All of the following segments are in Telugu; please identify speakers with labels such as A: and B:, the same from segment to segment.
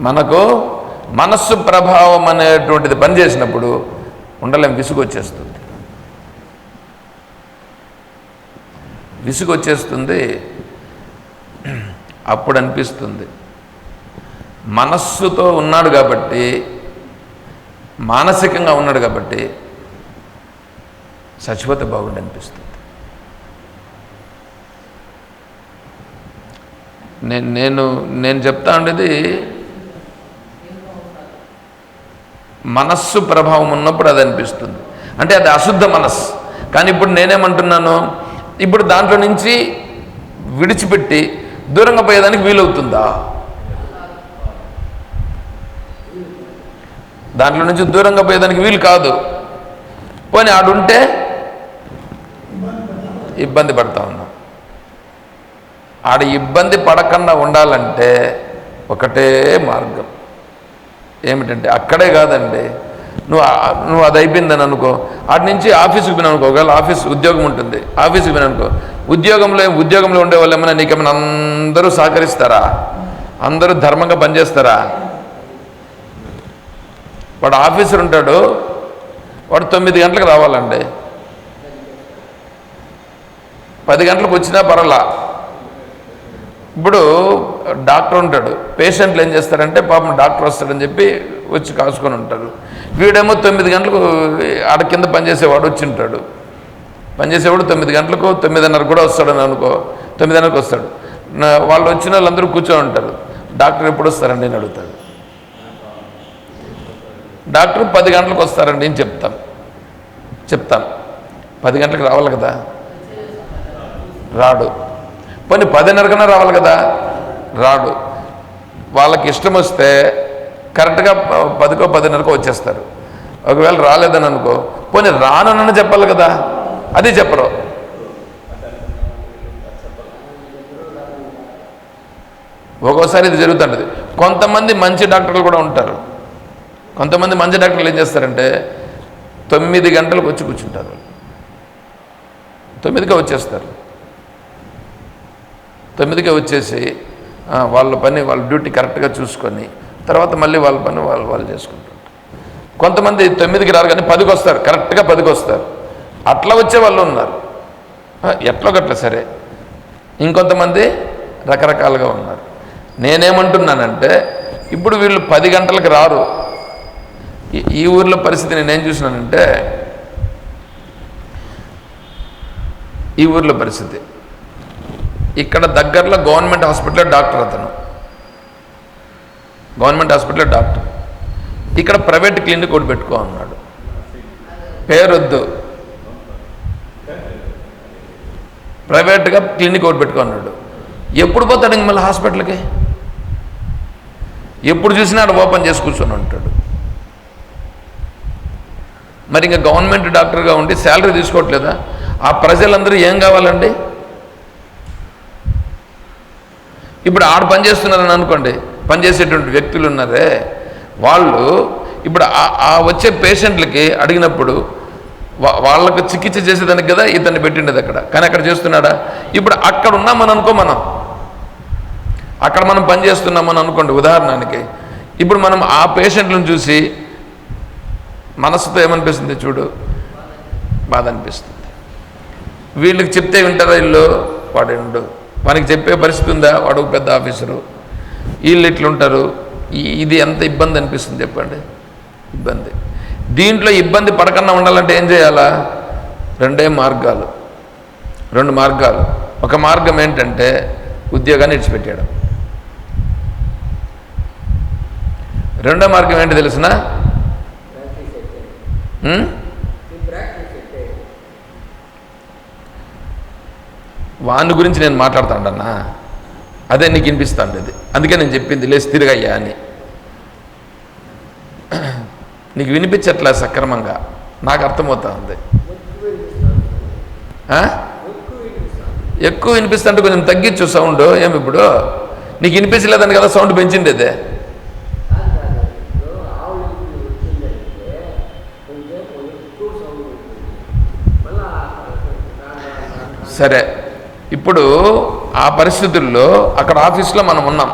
A: మనకు మనస్సు ప్రభావం అనేటువంటిది పనిచేసినప్పుడు ఉండలేం, విసుగొచ్చేస్తుంది. విసుగొచ్చేస్తుంది. అప్పుడు అనిపిస్తుంది మనస్సుతో ఉన్నాడు కాబట్టి, మానసికంగా ఉన్నాడు కాబట్టి చచ్చిపోతే బాగుండి అనిపిస్తుంది. నేను చెప్తా ఉండేది మనస్సు ప్రభావం ఉన్నప్పుడు అది అనిపిస్తుంది. అంటే అది అశుద్ధ మనస్సు. కానీ ఇప్పుడు నేనేమంటున్నాను, ఇప్పుడు దాంట్లో నుంచి విడిచిపెట్టి దూరంగా పోయేదానికి వీలవుతుందా? దాంట్లో నుంచి దూరంగా పోయేదానికి వీలు కాదు. పోనీ ఆడుంటే ఇబ్బంది పడతా ఉన్నాం. ఆడ ఇబ్బంది పడకుండా ఉండాలంటే ఒకటే మార్గం. ఏమిటంటే అక్కడే కాదండి, నువ్వు అది అయిపోయిందని అనుకో, ఆటి నుంచి ఆఫీసుకి పోయినా అనుకో, ఒకవేళ ఆఫీస్ ఉద్యోగం ఉంటుంది, ఆఫీస్కి పోయినా అనుకో, ఉద్యోగంలో ఉండే వాళ్ళు ఏమైనా నీకేమైనా అందరూ సహకరిస్తారా? అందరూ ధర్మంగా పనిచేస్తారా? వాడు ఆఫీసర్ ఉంటాడు, వాడు 9 గంటలకు రావాలండి, 10 గంటలకు వచ్చినా పర్వాలా. ఇప్పుడు డాక్టర్ ఉంటాడు, పేషెంట్లు ఏం చేస్తారంటే పాపం డాక్టర్ వస్తాడని చెప్పి వచ్చి కాసుకొని ఉంటారు. వీడేమో 9 గంటలకు ఆడ కింద పనిచేసేవాడు వచ్చి ఉంటాడు. పనిచేసేవాడు 9 గంటలకు 9:30 కూడా వస్తాడని అనుకో, 9:30కు వస్తాడు. వాళ్ళు వచ్చిన వాళ్ళందరూ కూర్చొని ఉంటారు. డాక్టర్ ఎప్పుడు వస్తారండి అని అడుగుతాడు. డాక్టర్ 10 గంటలకు వస్తారండి అని చెప్తాను. 10 గంటలకు రావాలి కదా, రాడు. పోనీ 10:30కన్నా రావాలి కదా, రాడు. వాళ్ళకి ఇష్టం వస్తే కరెక్ట్గా 10కో 10:30కో వచ్చేస్తారు. ఒకవేళ రాలేదని అనుకో, పోనీ రానని చెప్పాలి కదా, అది చెప్పరు. ఒక్కోసారి ఇది జరుగుతుంటుంది. కొంతమంది మంచి డాక్టర్లు కూడా ఉంటారు. కొంతమంది మంచి డాక్టర్లు ఏం చేస్తారంటే 9 గంటలకు వచ్చి కూర్చుంటారు, 9కే వచ్చేస్తారు. 9కే వచ్చేసి వాళ్ళ పని వాళ్ళ డ్యూటీ కరెక్ట్గా చూసుకొని తర్వాత మళ్ళీ వాళ్ళ పని వాళ్ళు చేసుకుంటారు. కొంతమంది 9కి రారు కానీ 10కి వస్తారు, కరెక్ట్గా 10కి వస్తారు. అట్లా వచ్చే వాళ్ళు ఉన్నారు, ఎట్లా గట్ల సరే. ఇంకొంతమంది రకరకాలుగా ఉన్నారు. నేనేమంటున్నానంటే ఇప్పుడు వీళ్ళు 10 గంటలకు రారు. ఈ ఊర్లో పరిస్థితి నేనేం చూసినానంటే, ఈ ఊర్లో పరిస్థితి ఇక్కడ దగ్గరలో గవర్నమెంట్ హాస్పిటల్లో డాక్టర్, అతను గవర్నమెంట్ హాస్పిటల్లో డాక్టర్. ఇక్కడ ప్రైవేట్ క్లినిక్ ఒకటి పెట్టుకో అన్నాడు. పేరొద్దు, ప్రైవేట్గా క్లినిక్ ఒకటి పెట్టుకో అన్నాడు. ఎప్పుడు పోతాడు ఇంక మళ్ళీ హాస్పిటల్కి? ఎప్పుడు చూసినా ఆడ ఓపెన్ చేసి కూర్చొని ఉంటాడు. మరి ఇంకా గవర్నమెంట్ డాక్టర్గా ఉండి శాలరీ తీసుకోవట్లేదా? ఆ ప్రజలందరూ ఏం కావాలండి? ఇప్పుడు ఆడ పనిచేస్తున్నారని అనుకోండి, పనిచేసేటువంటి వ్యక్తులు ఉన్నారే, వాళ్ళు ఇప్పుడు ఆ వచ్చే పేషెంట్లకి అడిగినప్పుడు వాళ్ళకు చికిత్స చేసేదానికి కదా ఇతన్ని పెట్టిండేది అక్కడ. కానీ అక్కడ చేస్తున్నాడా? ఇప్పుడు అక్కడ ఉన్నామని అనుకో, అక్కడ మనం పనిచేస్తున్నామని అనుకోండి ఉదాహరణకి. ఇప్పుడు మనం ఆ పేషెంట్లను చూసి మనసుతో ఏమనిపిస్తుంది చూడు, బాధ అనిపిస్తుంది. వీళ్ళకి చెప్తే వింటారా ఇల్లు? వాడు వానికి చెప్పే పరిస్థితి ఉందా? వాడు పెద్ద ఆఫీసరు, వీళ్ళు ఇట్లుంటారు. ఇది ఎంత ఇబ్బంది అనిపిస్తుంది చెప్పండి, ఇబ్బంది. దీంట్లో ఇబ్బంది పడకుండా ఉండాలంటే ఏం చేయాలా? 2 మార్గాలు. ఒక మార్గం ఏంటంటే ఉద్యోగాన్ని విడిచిపెట్టాడు. రెండో మార్గం ఏంటి తెలిసిన? వాని గురించి నేను మాట్లాడుతాడన్నా, అదే నీకు వినిపిస్తాను. అది అందుకే నేను చెప్పింది లేచి తిరగయ్యా అని. నీకు వినిపించట్లే సక్రమంగా, నాకు అర్థమవుతా ఉంది. ఎక్కువ వినిపిస్తుంటే కొంచెం తగ్గించు సౌండ్. ఏమి ఇప్పుడు నీకు వినిపించలేదని కదా సౌండ్ పెంచిండేదే. సరే, ఇప్పుడు ఆ పరిస్థితుల్లో అక్కడ ఆఫీస్లో మనం ఉన్నాం.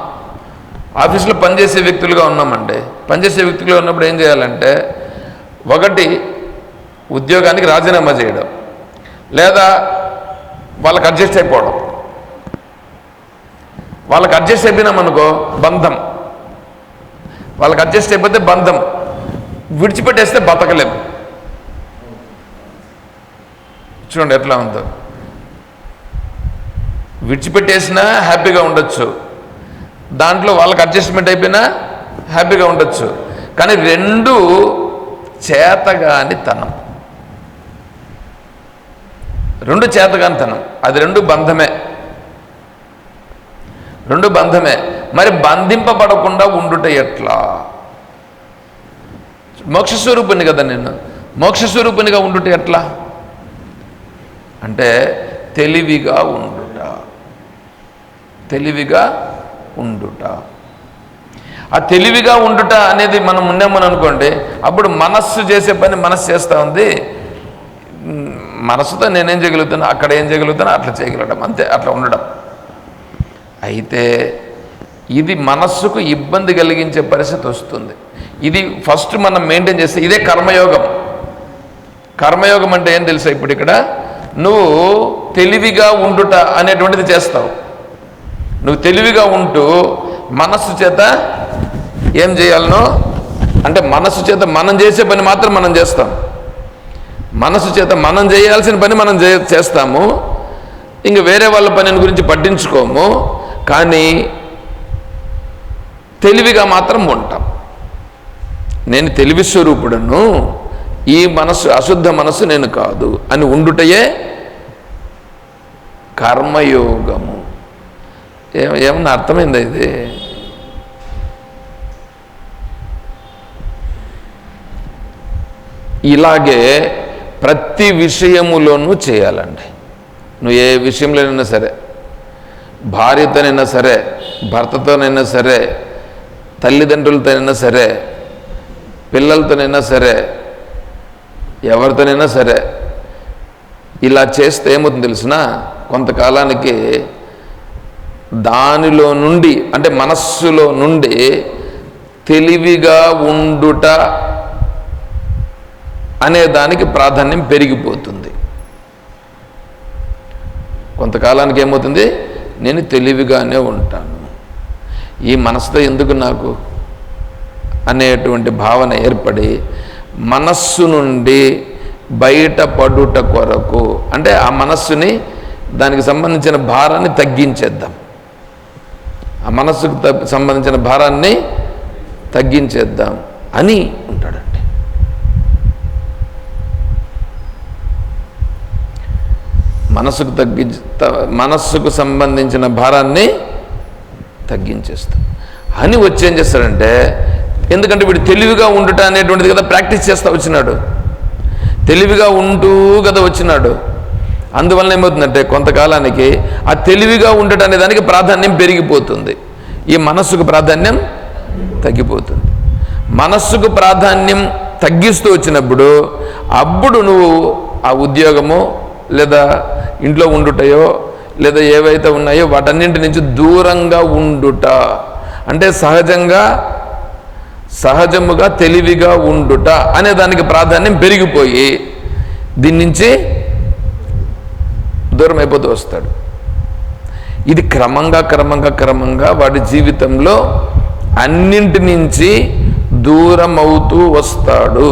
A: ఆఫీసులో పనిచేసే వ్యక్తులుగా ఉన్నామండి. పనిచేసే వ్యక్తులుగా ఉన్నప్పుడు ఏం చేయాలంటే, ఒకటి ఉద్యోగానికి రాజీనామా చేయడం, లేదా వాళ్ళకి అడ్జస్ట్ అయిపోవడం. వాళ్ళకి అడ్జస్ట్ అయిపోయినామనుకో బంధం, వాళ్ళకి అడ్జస్ట్ అయిపోతే బంధం, విడిచిపెట్టేస్తే బతకలేము. చూడండి ఎట్లా ఉందో. విడిచిపెట్టేసినా హ్యాపీగా ఉండొచ్చు, దాంట్లో వాళ్ళకి అడ్జస్ట్మెంట్ అయిపోయినా హ్యాపీగా ఉండొచ్చు. కానీ రెండు చేతగాని తనం, రెండు చేతగాని తనం, అది రెండు బంధమే, రెండు బంధమే. మరి బంధింపబడకుండా ఉండుట ఎట్లా? మోక్షస్వరూపుని కదా నేను, మోక్షస్వరూపునిగా ఉండుట ఎట్లా అంటే తెలివిగా ఉండుట, తెలివిగా ఉండుట. ఆ తెలివిగా ఉండుట అనేది మనం ఉన్నామని అనుకోండి, అప్పుడు మనస్సు చేసే పని మనస్సు చేస్తూ ఉంది. మనసుతో నేనేం చేయగలుగుతాను, అక్కడ ఏం చేయగలుగుతాను అట్లా చేయగలగడం, అంతే, అట్లా ఉండడం. అయితే ఇది మనస్సుకు ఇబ్బంది కలిగించే పరిస్థితి వస్తుంది. ఇది ఫస్ట్ మనం మెయింటైన్ చేస్తే ఇదే కర్మయోగం. కర్మయోగం అంటే ఏం తెలుసా? ఇప్పుడు ఇక్కడ నువ్వు తెలివిగా ఉండుట అనేటువంటిది చేస్తావు. నువ్వు తెలివిగా ఉంటూ మనస్సు చేత ఏం చేయాలనో అంటే మనస్సు చేత మనం చేసే పని మాత్రం మనం చేస్తాం. మనస్సు చేత మనం చేయాల్సిన పని మనం చేస్తాము, ఇంక వేరే వాళ్ళ పని గురించి పట్టించుకోము. కానీ తెలివిగా మాత్రం ఉంటాం. నేను తెలివి స్వరూపుడను, ఈ మనస్సు అశుద్ధ మనస్సు నేను కాదు అని ఉండుటయే కర్మయోగము. ఏమన్నా అర్థమైందా ఇది? ఇలాగే ప్రతి విషయములోనూ చేయాలండి. నువ్వు ఏ విషయంలోనైనా సరే, భార్యతోనైనా సరే, భర్తతోనైనా సరే, తల్లిదండ్రులతోనైనా సరే, పిల్లలతోనైనా సరే, ఎవరితోనైనా సరే, ఇలా చేస్తే ఏమవుతుంది తెలిసిన? కొంతకాలానికి దానిలో నుండి అంటే మనస్సులో నుండి తెలివిగా ఉండుట అనే దానికి ప్రాధాన్యం పెరిగిపోతుంది. కొంతకాలానికి ఏమవుతుంది? నేను తెలివిగానే ఉంటాను, ఈ మనసుతో ఎందుకు నాకు అనేటువంటి భావన ఏర్పడి మనస్సు నుండి బయటపడుట కొరకు అంటే ఆ మనస్సుని, దానికి సంబంధించిన భారాన్ని తగ్గించేద్దాం, ఆ మనస్సుకు సంబంధించిన భారాన్ని తగ్గించేద్దాం అని ఉంటాడండి. మనస్సుకు సంబంధించిన భారాన్ని తగ్గించేస్తాం అని వచ్చేం చేస్తాడంటే, ఎందుకంటే వీడు తెలివిగా ఉండుట అనేటువంటిది కదా ప్రాక్టీస్ చేస్తూ వచ్చినాడు, తెలివిగా ఉంటూ కదా వచ్చినాడు. అందువలన ఏమవుతుందంటే కొంతకాలానికి ఆ తెలివిగా ఉండటం అనే దానికి ప్రాధాన్యం పెరిగిపోతుంది, ఈ మనస్సుకు ప్రాధాన్యం తగ్గిపోతుంది. మనస్సుకు ప్రాధాన్యం తగ్గిస్తూ వచ్చినప్పుడు అప్పుడు నువ్వు ఆ ఉద్యోగము లేదా ఇంట్లో ఉండుటయో లేదా ఏవైతే ఉన్నాయో వాటన్నింటి నుంచి దూరంగా ఉండుట అంటే సహజముగా తెలివిగా ఉండుట అనే దానికి ప్రాధాన్యం పెరిగిపోయి దీని నుంచి దూరం అయిపోతూ వస్తాడు. ఇది క్రమంగా వాడి జీవితంలో అన్నింటి నుంచి దూరం అవుతూ వస్తాడు.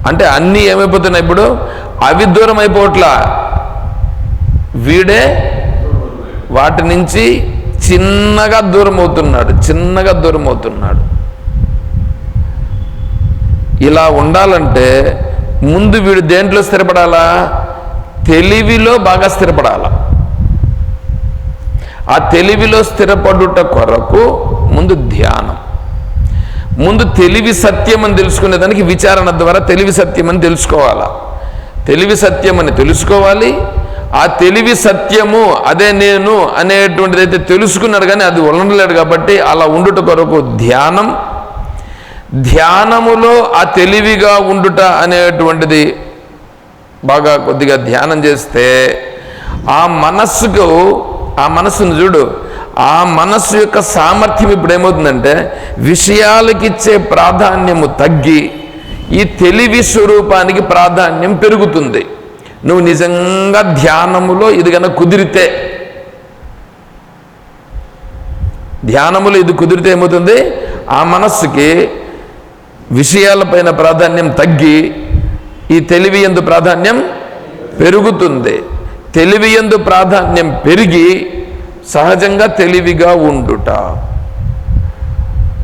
A: అంటే అన్నీ ఏమైపోతున్నాయి ఇప్పుడు? అవి దూరం అయిపోవట్లా, వీడే వాటి నుంచి చిన్నగా దూరం అవుతున్నాడు. ఇలా ఉండాలంటే ముందు వీడు దేంట్లో స్థిరపడాలా? తెలివిలో బాగా స్థిరపడాలా. ఆ తెలివిలో స్థిరపడుట కొరకు ముందు ధ్యానం, ముందు తెలివి సత్యం అని తెలుసుకునేదానికి విచారణ ద్వారా తెలివి సత్యం అని తెలుసుకోవాలా. తెలివి సత్యం అని తెలుసుకోవాలి. ఆ తెలివి సత్యము అదే నేను అనేటువంటిది అయితే తెలుసుకున్నాడు, కానీ అది ఉండలేడు. కాబట్టి అలా ఉండుట కొరకు ధ్యానములో ఆ తెలివిగా ఉండుట అనేటువంటిది బాగా కొద్దిగా ధ్యానం చేస్తే ఆ మనస్సును చూడు, ఆ మనస్సు యొక్క సామర్థ్యం ఇప్పుడు ఏమవుతుందంటే విషయాలకిచ్చే ప్రాధాన్యము తగ్గి ఈ తెలివి స్వరూపానికి ప్రాధాన్యం పెరుగుతుంది. నువ్వు నిజంగా ధ్యానములో ఇది కనుక కుదిరితే, ధ్యానములో ఇది కుదిరితే ఏమవుతుంది, ఆ మనస్సుకి విషయాలపైన ప్రాధాన్యం తగ్గి ఈ తెలివి యందు ప్రాధాన్యం పెరుగుతుంది. తెలివి యందు ప్రాధాన్యం పెరిగి సహజంగా తెలివిగా ఉండుట.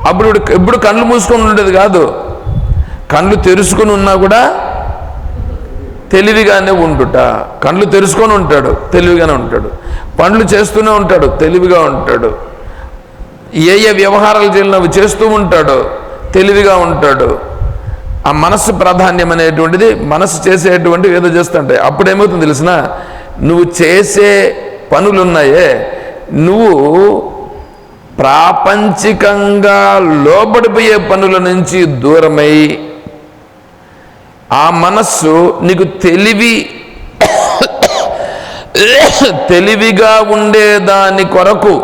A: అప్పుడు ఎప్పుడు కళ్ళు మూసుకొని ఉండేది కాదు, కళ్ళు తెరుచుకొని ఉన్నా కూడా తెలివిగానే ఉండుట. కళ్ళు తెరుచుకొని ఉంటాడు, తెలివిగానే ఉంటాడు. పనులు చేస్తూనే ఉంటాడు, తెలివిగా ఉంటాడు. ఏ వ్యవహారాలు చేయాలి చేస్తూ ఉంటాడు, తెలివిగా ఉంటాడు. ఆ మనస్సు ప్రాధాన్యం అనేటువంటిది మనస్సు చేసేటువంటి ఏదో చేస్తుంటాయి. అప్పుడు ఏమవుతుంది తెలిసిన, నువ్వు చేసే పనులున్నాయే, నువ్వు ప్రాపంచికంగా లోబడిపోయే పనుల నుంచి దూరమై ఆ మనస్సు నీకు తెలివిగా ఉండేదాని కొరకు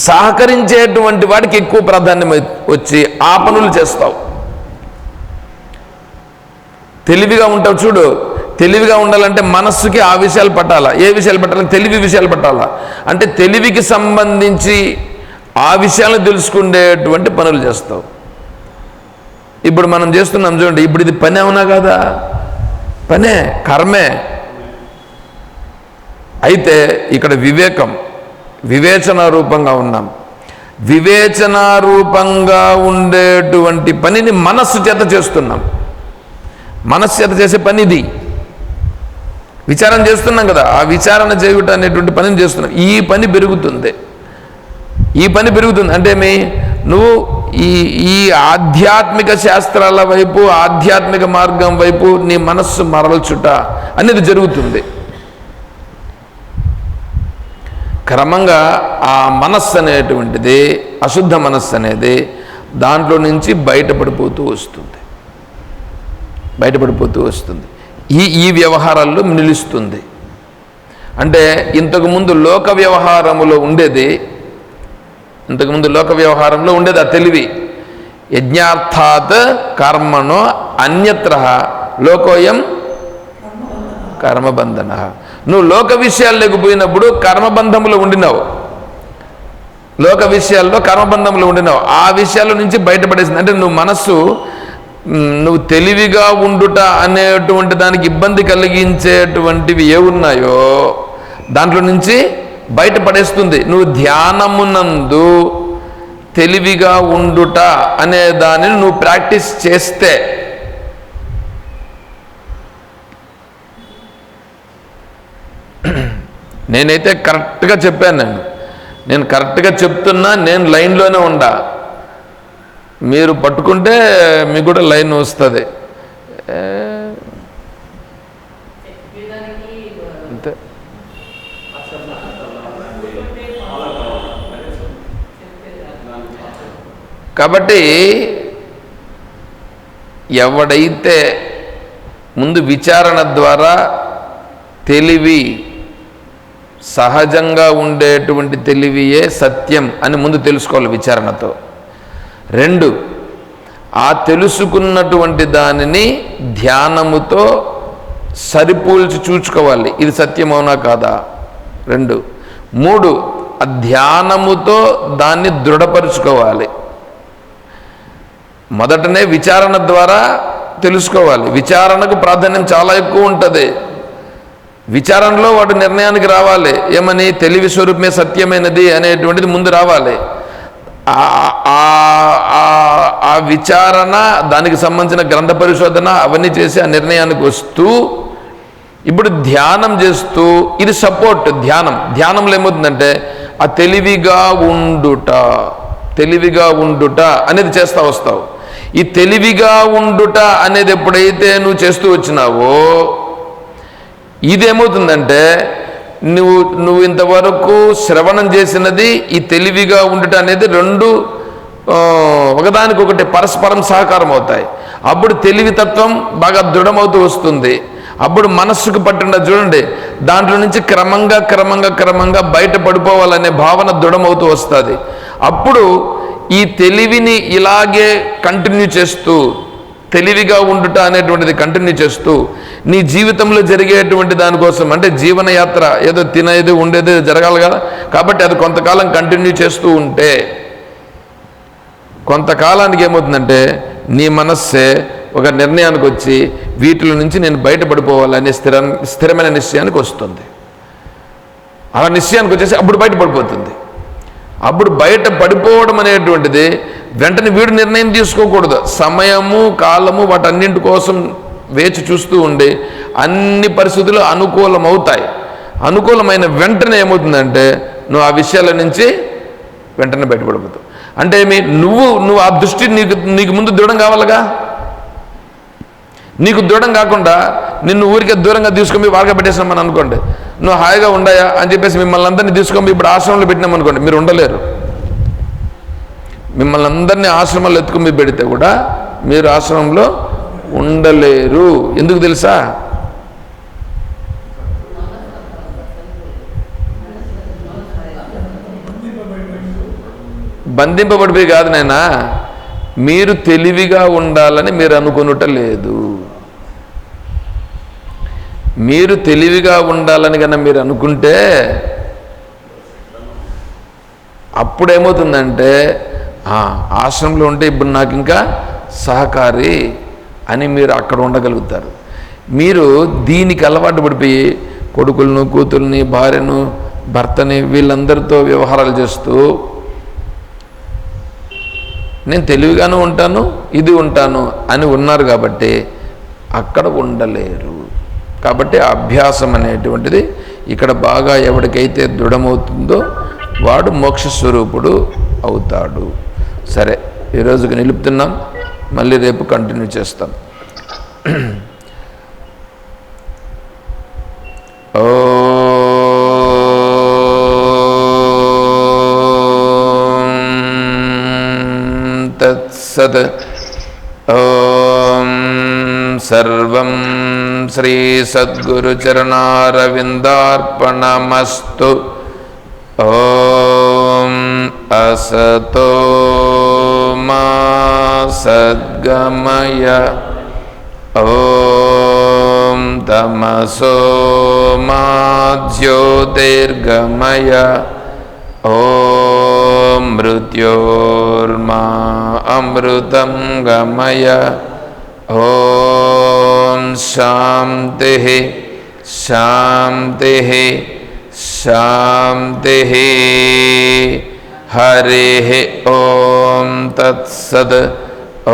A: సహకరించేటువంటి వాడికి ఎక్కువ ప్రాధాన్యం వచ్చి ఆ పనులు చేస్తావు. తెలివిగా ఉంటావు చూడు. తెలివిగా ఉండాలంటే మనస్సుకి ఆ విషయాలు పట్టాలా. ఏ విషయాలు పట్టాలి? తెలివి విషయాలు పట్టాలా. అంటే తెలివికి సంబంధించి ఆ విషయాలను తెలుసుకునేటువంటి పనులు చేస్తావు. ఇప్పుడు మనం చేస్తున్నాం చూడండి, ఇప్పుడు ఇది పని అవునా కాదా? పనే, కర్మే. అయితే ఇక్కడ వివేచన రూపంగా ఉన్నాం. వివేచన రూపంగా ఉండేటువంటి పనిని మనస్సు చేత చేస్తున్నాం. మనస్సు చేత చేసే పని ఇది. విచారణ చేస్తున్నాం కదా, ఆ విచారణ చేయుట అనేటువంటి పనిని చేస్తున్నాం. ఈ పని పెరుగుతుంది. అంటే నువ్వు ఈ ఆధ్యాత్మిక శాస్త్రాల వైపు, ఆధ్యాత్మిక మార్గం వైపు నీ మనస్సు మరల్చుట అనేది జరుగుతుంది. క్రమంగా ఆ మనస్సు అనేటువంటిది, అశుద్ధ మనస్సు అనేది దాంట్లో నుంచి బయటపడిపోతూ వస్తుంది. ఈ వ్యవహారాల్లో నిలుస్తుంది. అంటే ఇంతకుముందు లోక వ్యవహారంలో ఉండేది ఆ తెలివి. యజ్ఞార్థాత్ కర్మణో అన్యత్ర లోకోయం కర్మబంధన. నువ్వు లోక విషయాలు లేకపోయినప్పుడు కర్మబంధములో ఉండినావు, లోక విషయాల్లో కర్మబంధంలో ఉండినావు. ఆ విషయాల నుంచి బయటపడేసింది. అంటే నువ్వు తెలివిగా ఉండుట అనేటువంటి దానికి ఇబ్బంది కలిగించేటువంటివి ఏ ఉన్నాయో దాంట్లో నుంచి బయటపడేస్తుంది. నువ్వు ధ్యానమునందు తెలివిగా ఉండుట అనే దానిని నువ్వు ప్రాక్టీస్ చేస్తే, నేనైతే కరెక్ట్గా చెప్పాను. నేను కరెక్ట్గా చెప్తున్నా, నేను లైన్లోనే ఉండా. మీరు పట్టుకుంటే మీకు కూడా లైన్ వస్తుంది. అంతే. కాబట్టి ఎవడైతే ముందు విచారణ ద్వారా తెలివి, సహజంగా ఉండేటువంటి తెలివియే సత్యం అని ముందు తెలుసుకోవాలి విచారణతో. 2, ఆ తెలుసుకున్నటువంటి దానిని ధ్యానముతో సరిపోల్చి చూచుకోవాలి, ఇది సత్యమవునా కాదా. 2, 3, ఆ ధ్యానముతో దాన్ని దృఢపరుచుకోవాలి. మొదటనే విచారణ ద్వారా తెలుసుకోవాలి. విచారణకు ప్రాధాన్యం చాలా ఎక్కువ ఉంటుంది. విచారణలో వాడు నిర్ణయానికి రావాలి. ఏమని? తెలివి స్వరూపమే సత్యమైనది అనేటువంటిది ముందు రావాలి. ఆ విచారణ, దానికి సంబంధించిన గ్రంథ పరిశోధన అవన్నీ చేసి ఆ నిర్ణయానికి వస్తూ ఇప్పుడు ధ్యానం చేస్తూ, ఇది సపోర్ట్. ధ్యానంలో ఏమవుతుందంటే ఆ తెలివిగా ఉండుట అనేది చేస్తూ వస్తావు. ఈ తెలివిగా ఉండుట అనేది ఎప్పుడైతే నువ్వు చేస్తూ వచ్చినావో ఇదేమవుతుందంటే నువ్వు ఇంతవరకు శ్రవణం చేసినది ఈ తెలివిగా ఉండుట అనేది 2 ఒకదానికొకటి పరస్పరం సహకారం అవుతాయి. అప్పుడు తెలివితత్వం బాగా దృఢమవుతూ వస్తుంది. అప్పుడు మనస్సుకు పట్టిన చూడండి, దాంట్లో నుంచి క్రమంగా బయట పడిపోవాలనే భావన దృఢమవుతూ వస్తుంది. అప్పుడు ఈ తెలివిని ఇలాగే కంటిన్యూ చేస్తూ, తెలివిగా ఉండుట అనేటువంటిది కంటిన్యూ చేస్తూ, నీ జీవితంలో జరిగేటువంటి దానికోసం, అంటే జీవనయాత్ర ఏదో తినేది ఉండేది జరగాలి కదా, కాబట్టి అది కొంతకాలం కంటిన్యూ చేస్తూ ఉంటే కొంతకాలానికి ఏమవుతుందంటే నీ మనస్సే ఒక నిర్ణయానికి వచ్చి వీటిల నుంచి నేను బయటపడిపోవాలనే స్థిరమైన నిశ్చయానికి వస్తుంది. అలా నిశ్చయానికి వచ్చేసి అప్పుడు బయట పడిపోతుంది. అప్పుడు బయట పడిపోవడం అనేటువంటిది వెంటనే వీడు నిర్ణయం తీసుకోకూడదు. సమయము, కాలము వాటన్నింటి కోసం వేచి చూస్తూ ఉండి అన్ని పరిస్థితులు అనుకూలమవుతాయి. అనుకూలమైన వెంటనే ఏమవుతుందంటే నువ్వు ఆ విషయాల నుంచి వెంటనే బయటపడిపోతావు. అంటే నువ్వు ఆ దృష్టి నీకు ముందు దృఢం కావాలిగా. నీకు దృఢం కాకుండా నిన్ను ఊరికే దూరంగా తీసుకొని వాడగా పెట్టేసినామని అనుకోండి, నువ్వు హాయిగా ఉండాయా అని చెప్పేసి మిమ్మల్ని అందరినీ తీసుకొని ఇప్పుడు ఆశ్రమంలో పెట్టినామనుకోండి, మీరు ఉండలేరు. మిమ్మల్ని అందరినీ ఆశ్రమాలు ఎత్తుకొని పెడితే కూడా మీరు ఆశ్రమంలో ఉండలేరు. ఎందుకు తెలుసా? బంధింపబడిపోయి కాదు నాయనా, మీరు తెలివిగా ఉండాలని మీరు అనుకునుట లేదు. మీరు తెలివిగా ఉండాలని కన్నా మీరు అనుకుంటే అప్పుడేమవుతుందంటే ఆశ్రమంలో ఉంటే ఇప్పుడు నాకు ఇంకా సహకారి అని మీరు అక్కడ ఉండగలుగుతారు. మీరు దీనికి అలవాటు పడిపోయి కొడుకులను, కూతుర్ని, భార్యను, భర్తని వీళ్ళందరితో వ్యవహారాలు చేస్తూ నేను తెలివిగాను ఉంటాను, ఇది ఉంటాను అని ఉన్నారు కాబట్టి అక్కడ ఉండలేరు. కాబట్టి అభ్యాసం అనేటువంటిది ఇక్కడ బాగా ఎవరికైతే దృఢమవుతుందో వాడు మోక్షస్వరూపుడు అవుతాడు. సరే, ఈరోజుకి నిలుపుతున్నాం, మళ్ళీ రేపు కంటిన్యూ చేస్తాం. తత్సత్. ఓం సర్వం శ్రీ సద్గురు చరణారవిందార్పణమస్తు. ఓం అసతో మా సద్గమయ, ఓం తమసో మా జ్యోతిర్గమయ, ఓం మృత్యోర్మా అమృతం గమయ, ఓం శాంతి శాంతి శాంతి. హరి ఓం తత్సత్.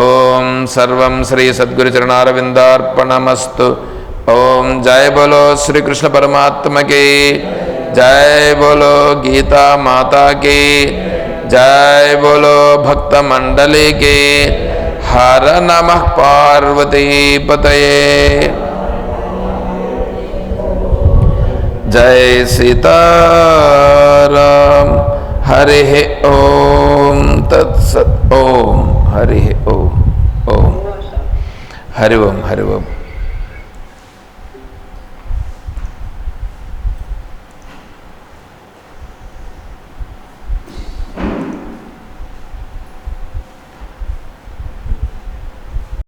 A: ఓం సర్వం శ్రీ సద్గురు చరణారవిందార్పణమస్తు. ఓం జయ బోలో శ్రీకృష్ణ పరమాత్మకి జయ, బోలో గీతా మాతా की जय, बोलो भक्त मंडली की हर नमः पार्वती पतये। जय सीताराम। हरि ओम तत्सत। ओम हरि ओम। ओम हरि ओम। हरि ओम।